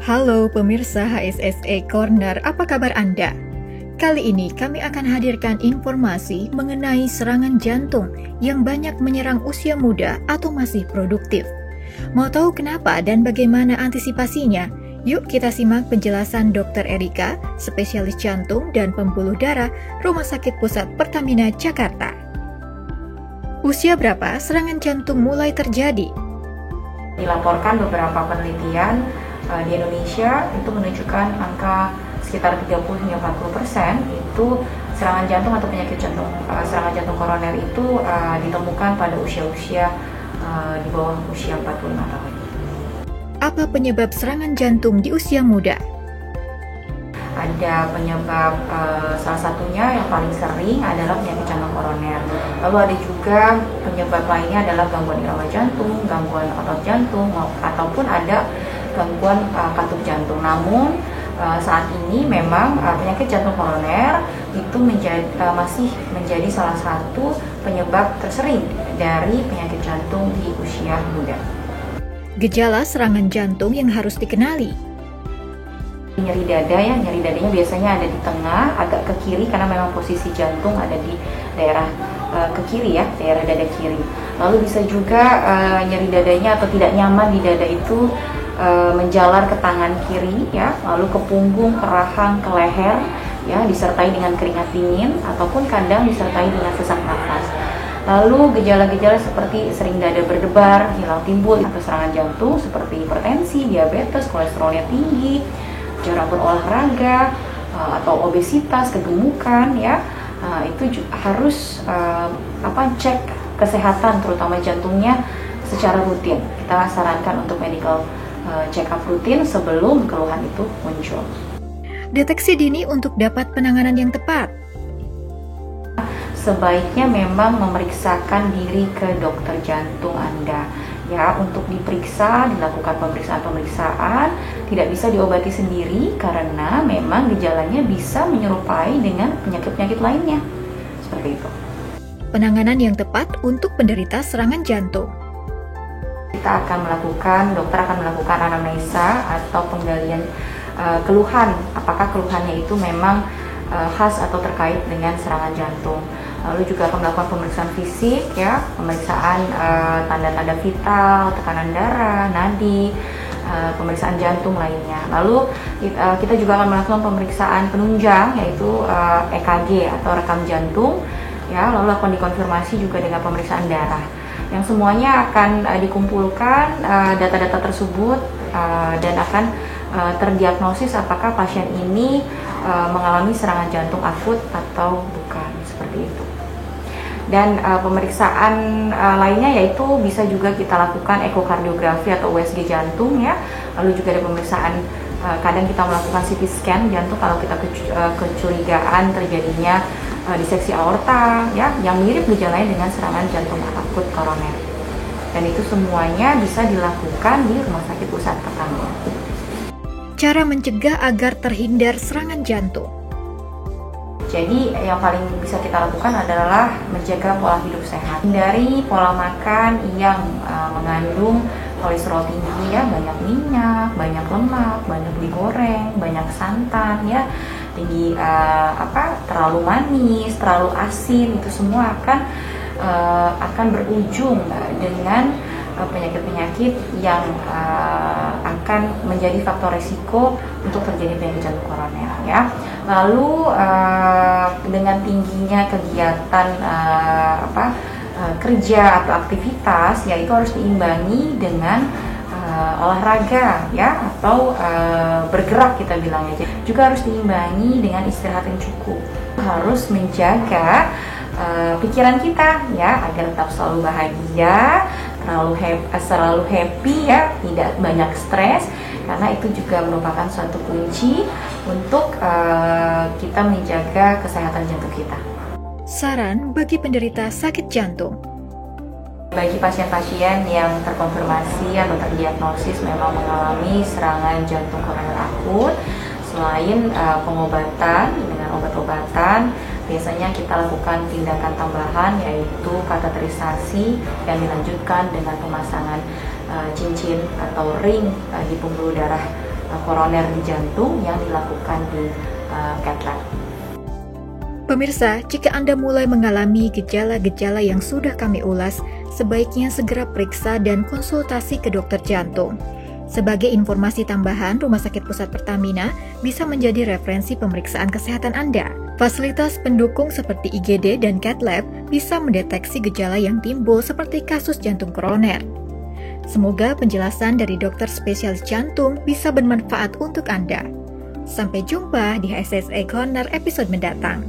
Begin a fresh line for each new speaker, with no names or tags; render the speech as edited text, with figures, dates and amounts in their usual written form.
Halo pemirsa HSSE Corner, apa kabar Anda? Kali ini kami akan hadirkan informasi mengenai serangan jantung yang banyak menyerang usia muda atau masih produktif. Mau tahu kenapa dan bagaimana antisipasinya? Yuk kita simak penjelasan Dr. Erika, spesialis jantung dan pembuluh darah Rumah Sakit Pusat Pertamina Jakarta. Usia berapa serangan jantung mulai terjadi?
Dilaporkan beberapa penelitian di Indonesia itu menunjukkan angka sekitar 30 hingga 40% itu serangan jantung atau penyakit jantung, serangan jantung koroner itu ditemukan pada usia-usia di bawah usia 45 tahun.
Apa penyebab serangan jantung di usia muda?
Ada penyebab, salah satunya yang paling sering adalah penyakit jantung koroner. Lalu ada juga penyebab lainnya adalah gangguan irama jantung, gangguan otot jantung, ataupun ada gangguan katup jantung. Namun saat ini memang penyakit jantung koroner itu masih menjadi salah satu penyebab tersering dari penyakit jantung di usia muda.
Gejala serangan jantung yang harus dikenali.
Nyeri dada ya, nyeri dadanya biasanya ada di tengah, agak ke kiri karena memang posisi jantung ada di daerah ke kiri ya, daerah dada kiri. Lalu bisa juga nyeri dadanya atau tidak nyaman di dada itu menjalar ke tangan kiri ya, lalu ke punggung, ke rahang, ke leher ya, disertai dengan keringat dingin ataupun kadang disertai dengan sesak nafas. Lalu gejala-gejala seperti sering dada berdebar, hilang timbul atau serangan jantung seperti hipertensi, diabetes, kolesterolnya tinggi, jarang berolahraga atau obesitas, kegemukan ya, itu harus cek kesehatan terutama jantungnya secara rutin. Kita sarankan untuk medical check up rutin sebelum keluhan itu muncul.
Deteksi dini untuk dapat penanganan yang tepat.
Sebaiknya memang memeriksakan diri ke dokter jantung Anda ya, untuk diperiksa, dilakukan pemeriksaan, tidak bisa diobati sendiri karena memang gejalanya bisa menyerupai dengan penyakit-penyakit lainnya. Seperti itu.
Penanganan yang tepat untuk penderita serangan jantung.
Dokter akan melakukan anamnesa atau penggalian keluhan, apakah keluhannya itu memang khas atau terkait dengan serangan jantung. Lalu juga akan melakukan pemeriksaan fisik ya, pemeriksaan tanda-tanda vital, tekanan darah, nadi, pemeriksaan jantung lainnya. Lalu kita juga akan melakukan pemeriksaan penunjang yaitu EKG atau rekam jantung ya, lalu akan dikonfirmasi juga dengan pemeriksaan darah. Yang semuanya akan dikumpulkan data-data tersebut dan akan terdiagnosis apakah pasien ini mengalami serangan jantung akut atau bukan, seperti itu. Dan pemeriksaan lainnya yaitu bisa juga kita lakukan ekokardiografi atau USG jantung ya. Lalu juga ada pemeriksaan, kadang kita melakukan CT scan jantung kalau kita kecurigaan terjadinya diseksi aorta ya, yang mirip gejalanya dengan serangan jantung akut koroner. Dan itu semuanya bisa dilakukan di Rumah Sakit Pusat Pertamina.
Cara mencegah agar terhindar serangan jantung.
Jadi yang paling bisa kita lakukan adalah menjaga pola hidup sehat. Hindari pola makan yang mengandung kolesterol tinggi ya, banyak minyak, banyak lemak, banyak digoreng, banyak santan ya, tinggi terlalu manis, terlalu asin, itu semua akan berujung dengan penyakit-penyakit yang akan menjadi faktor risiko untuk terjadi penyakit jantung koroner ya. Lalu dengan tingginya kegiatan kerja atau aktivitas ya, itu harus diimbangi dengan olahraga ya, atau bergerak kita bilangnya. Juga harus diimbangi dengan istirahat yang cukup. Harus menjaga pikiran kita ya, agar tetap selalu bahagia, selalu happy ya, tidak banyak stres, karena itu juga merupakan suatu kunci untuk kita menjaga kesehatan jantung kita.
Saran bagi penderita sakit jantung.
Bagi pasien-pasien yang terkonfirmasi atau terdiagnosis memang mengalami serangan jantung koroner akut, selain pengobatan dengan obat-obatan, biasanya kita lakukan tindakan tambahan yaitu kateterisasi yang dilanjutkan dengan pemasangan cincin atau ring di pembuluh darah koroner di jantung yang dilakukan di cath lab.
Pemirsa, jika Anda mulai mengalami gejala-gejala yang sudah kami ulas, sebaiknya segera periksa dan konsultasi ke dokter jantung. Sebagai informasi tambahan, Rumah Sakit Pusat Pertamina bisa menjadi referensi pemeriksaan kesehatan Anda. Fasilitas pendukung seperti IGD dan cath lab bisa mendeteksi gejala yang timbul seperti kasus jantung koroner. Semoga penjelasan dari dokter spesialis jantung bisa bermanfaat untuk Anda. Sampai jumpa di HSSA Corner episode mendatang.